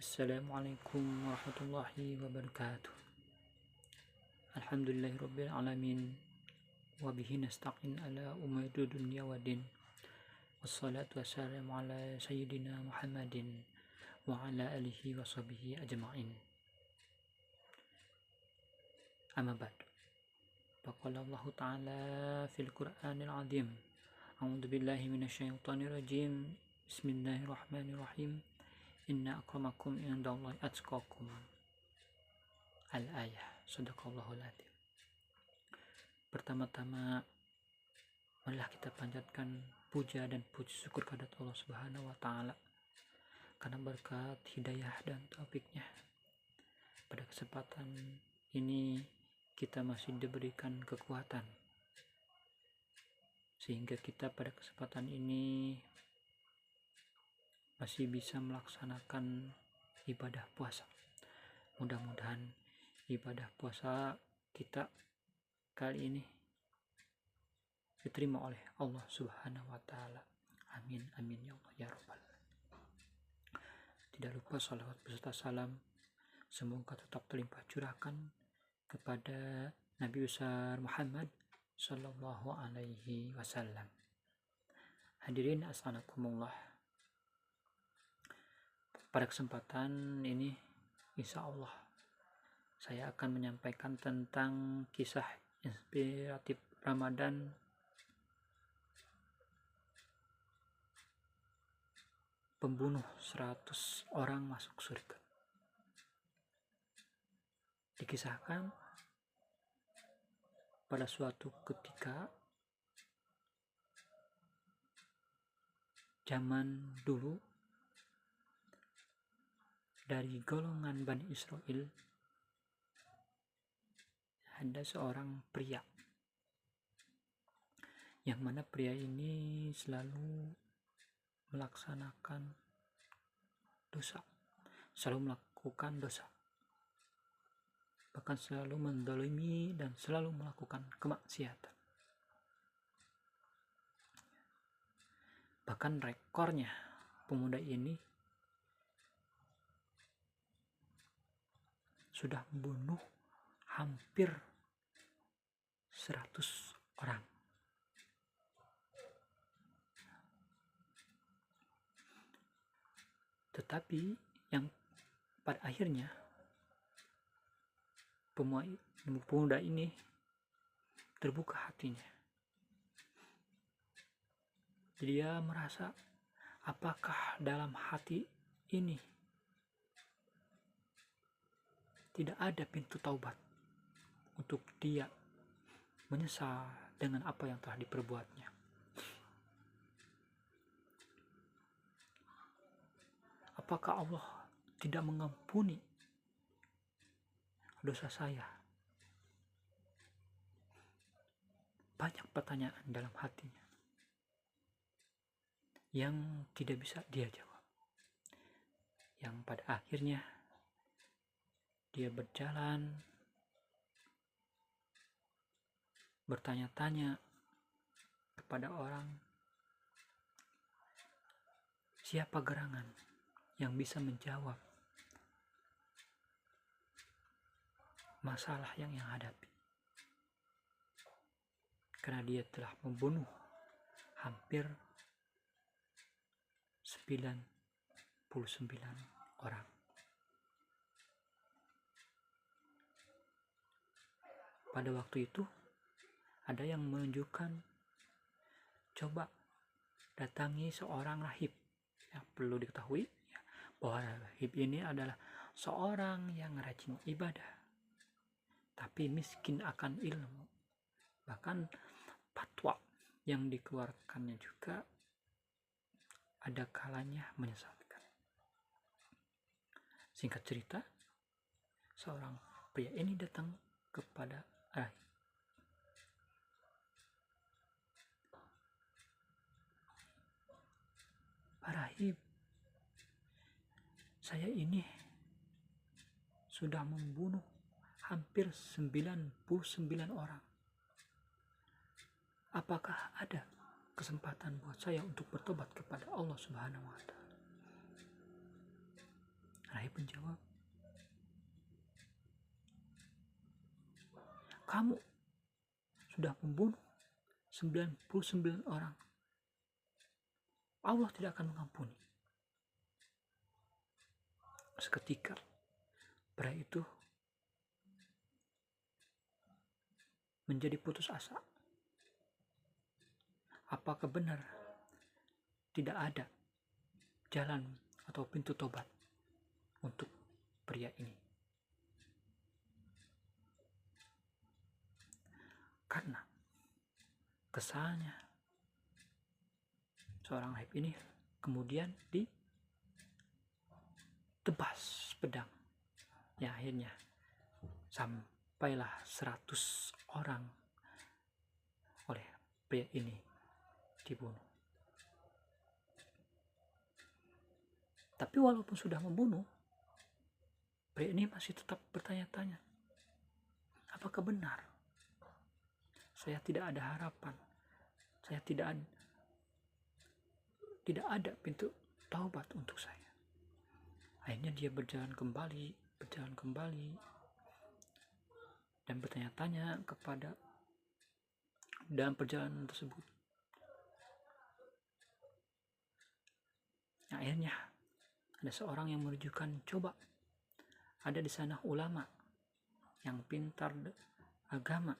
Assalamualaikum warahmatullahi wabarakatuh. Alhamdulillahirabbil alamin. Wa bihi nasta'in ala umuri dunya waddin. Wassalatu wassalamu ala sayyidina Muhammadin wa ala alihi wa sahbihi ajma'in. Amma ba'd. Faqala Allah Ta'ala fil Qur'anil 'azim. A'udzu billahi minasyaitonir rajim. Bismillahirrahmanirrahim. Inna akramakum indallahi atqakum. Al-ayah. Shadaqallahul adzim. Pertama-tama marilah kita panjatkan puja dan puji syukur kepada Allah Subhanahu wa taala karena berkat hidayah dan taufiknya. Pada kesempatan ini kita masih diberikan kekuatan sehingga kita pada kesempatan ini masih bisa melaksanakan ibadah puasa. Mudah-mudahan ibadah puasa kita kali ini diterima oleh Allah Subhanahu wa taala. Amin amin ya Allah ya rabbal alamin. Tidak lupa salawat beserta salam semoga tetap terlimpah curahkan kepada Nabi besar Muhammad sallallahu alaihi wasallam. Hadirin assalamualaikum. Pada kesempatan ini insya Allah saya akan menyampaikan tentang kisah inspiratif Ramadan pembunuh 100 orang masuk surga. Dikisahkan pada suatu ketika zaman dulu dari golongan Bani Israel ada seorang pria yang mana pria ini selalu melaksanakan dosa, selalu melakukan dosa, bahkan selalu menzalimi dan selalu melakukan kemaksiatan. Bahkan rekornya pemuda ini sudah membunuh hampir 100 orang. Tetapi yang pada akhirnya pemuda ini terbuka hatinya. Dia merasa apakah dalam hati ini tidak ada pintu taubat untuk dia menyesal dengan apa yang telah diperbuatnya. Apakah Allah tidak mengampuni dosa saya? Banyak pertanyaan dalam hatinya yang tidak bisa dia jawab. Yang pada akhirnya dia berjalan bertanya-tanya kepada orang, siapa gerangan yang bisa menjawab masalah yang hadapi, karena dia telah membunuh hampir 99 orang. Pada waktu itu ada yang menunjukkan, coba datangi seorang rahib. Ya, perlu diketahui ya, bahwa rahib ini adalah seorang yang rajin ibadah tapi miskin akan ilmu. Bahkan fatwa yang dikeluarkannya juga ada kalanya menyesatkan. Singkat cerita, seorang pria ini datang kepada rahib. Pak rahib, saya ini sudah membunuh hampir 99 orang. Apakah ada kesempatan buat saya untuk bertobat kepada Allah Subhanahu wa taala? Rahib menjawab, kamu sudah membunuh 99 orang. Allah tidak akan mengampuni. Seketika pria itu menjadi putus asa. Apakah benar tidak ada jalan atau pintu tobat untuk pria ini? Karena kesalnya seorang rahib ini kemudian ditebas pedang. Ya, akhirnya sampailah 100 orang oleh pria ini dibunuh. Tapi walaupun sudah membunuh, pria ini masih tetap bertanya-tanya, apakah benar saya tidak ada harapan, saya tidak ada pintu taubat untuk saya. Akhirnya dia berjalan kembali dan bertanya-tanya kepada dalam perjalanan tersebut. Akhirnya ada seorang yang menunjukkan, coba ada di sana ulama yang pintar agama,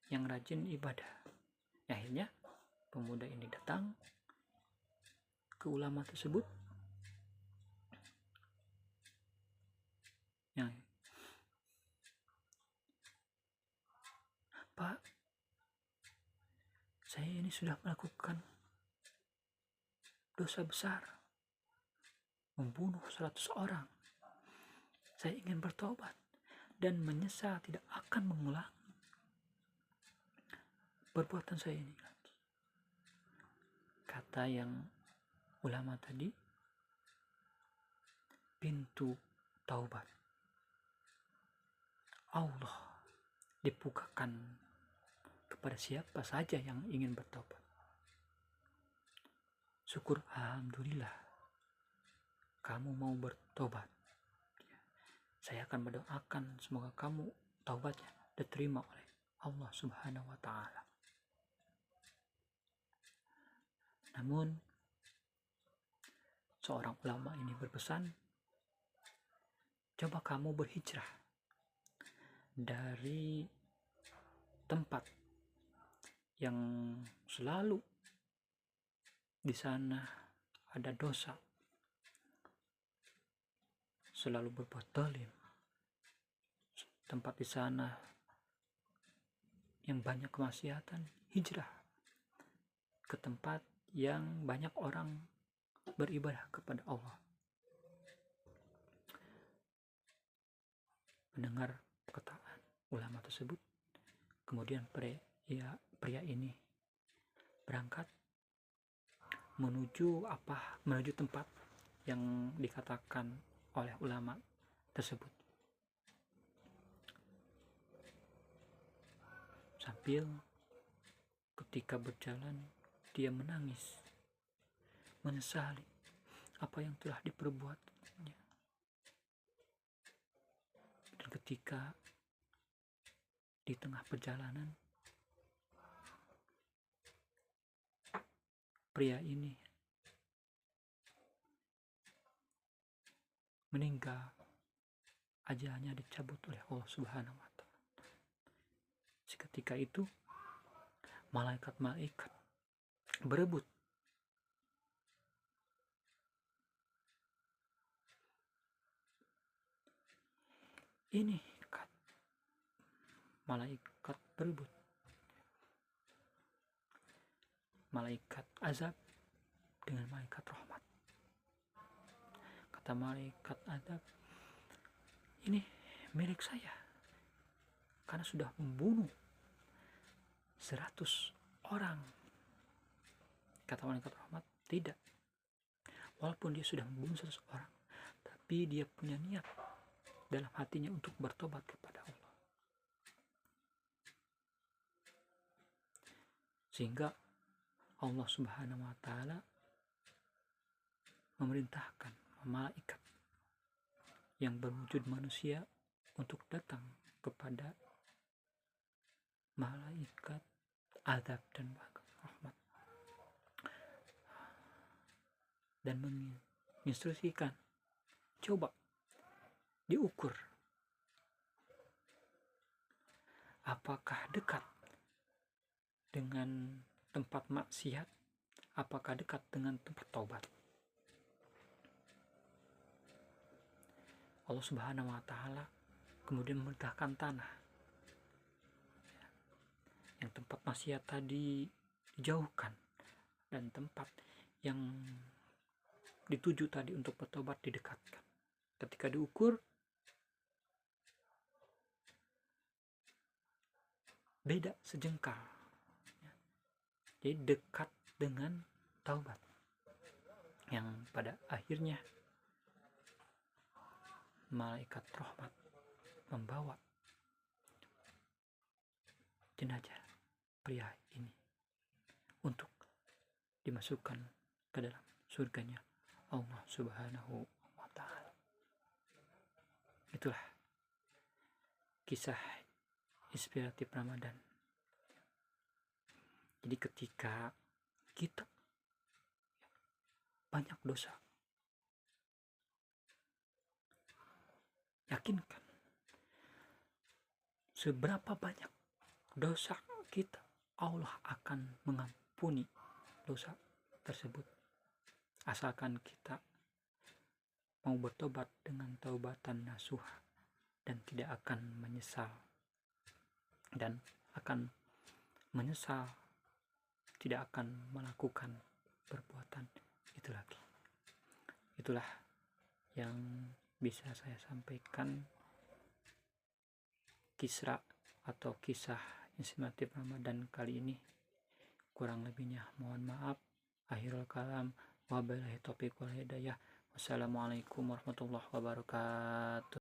yang rajin ibadah. Akhirnya pemuda ini datang ke ulama tersebut. Pak, saya ini sudah melakukan dosa besar, membunuh 100 orang. Saya ingin bertobat dan menyesal tidak akan mengulangi perbuatan saya ini lagi. Kata yang ulama tadi, pintu taubat Allah dibukakan kepada siapa saja yang ingin bertobat. Syukur, alhamdulillah kamu mau bertobat. Saya akan mendoakan semoga kamu taubatnya diterima oleh Allah Subhanahu wa Ta'ala. Namun seorang ulama ini berpesan, coba kamu berhijrah dari tempat yang selalu di sana ada dosa, selalu berbuat zalim, tempat di sana yang banyak kemaksiatan. Hijrah ke tempat yang banyak orang beribadah kepada Allah. Mendengar perkataan ulama tersebut, kemudian pria ini berangkat menuju tempat yang dikatakan oleh ulama tersebut. Sambil ketika berjalan dia menangis, menyesali apa yang telah diperbuatnya. Dan ketika di tengah perjalanan, pria ini meninggal, ajalnya dicabut oleh Allah Subhanahu wa Ta'ala. Seketika itu malaikat-malaikat berebut ini, malaikat berebut, malaikat azab dengan malaikat rahmat. Kata malaikat azab, ini milik saya karena sudah membunuh 100 orang. Kata malaikat rahmat, tidak, walaupun dia sudah membunuh 100 orang, tapi dia punya niat dalam hatinya untuk bertobat kepada Allah, sehingga Allah Subhanahu wa Ta'ala memerintahkan malaikat yang berwujud manusia untuk datang kepada malaikat azab dan rahmat, dan menginstruksikan, coba diukur apakah dekat dengan tempat maksiat, apakah dekat dengan tempat taubat. Allah Subhanahu wa Ta'ala kemudian memerintahkan tanah yang tempat maksiat tadi dijauhkan, dan tempat yang dituju tadi untuk bertobat didekatkan. Ketika diukur, beda sejengkal, jadi dekat dengan taubat, yang pada akhirnya malaikat rahmat membawa jenazah pria ini untuk dimasukkan ke dalam surganya Allah Subhanahu wa Ta'ala. Itulah kisah inspiratif Ramadan. Jadi ketika kita banyak dosa, yakinkan seberapa banyak dosa kita, Allah akan mengampuni dosa tersebut, asalkan kita mau bertobat dengan taubatan nasuha dan tidak akan menyesal, dan akan menyesal tidak akan melakukan perbuatan itu lagi. Itulah yang bisa saya sampaikan, kisra atau kisah inspiratif Ramadan kali ini. Kurang lebihnya mohon maaf. Akhirul kalam, wabillahi taufiq wal hidayah. Wassalamualaikum warahmatullahi wabarakatuh.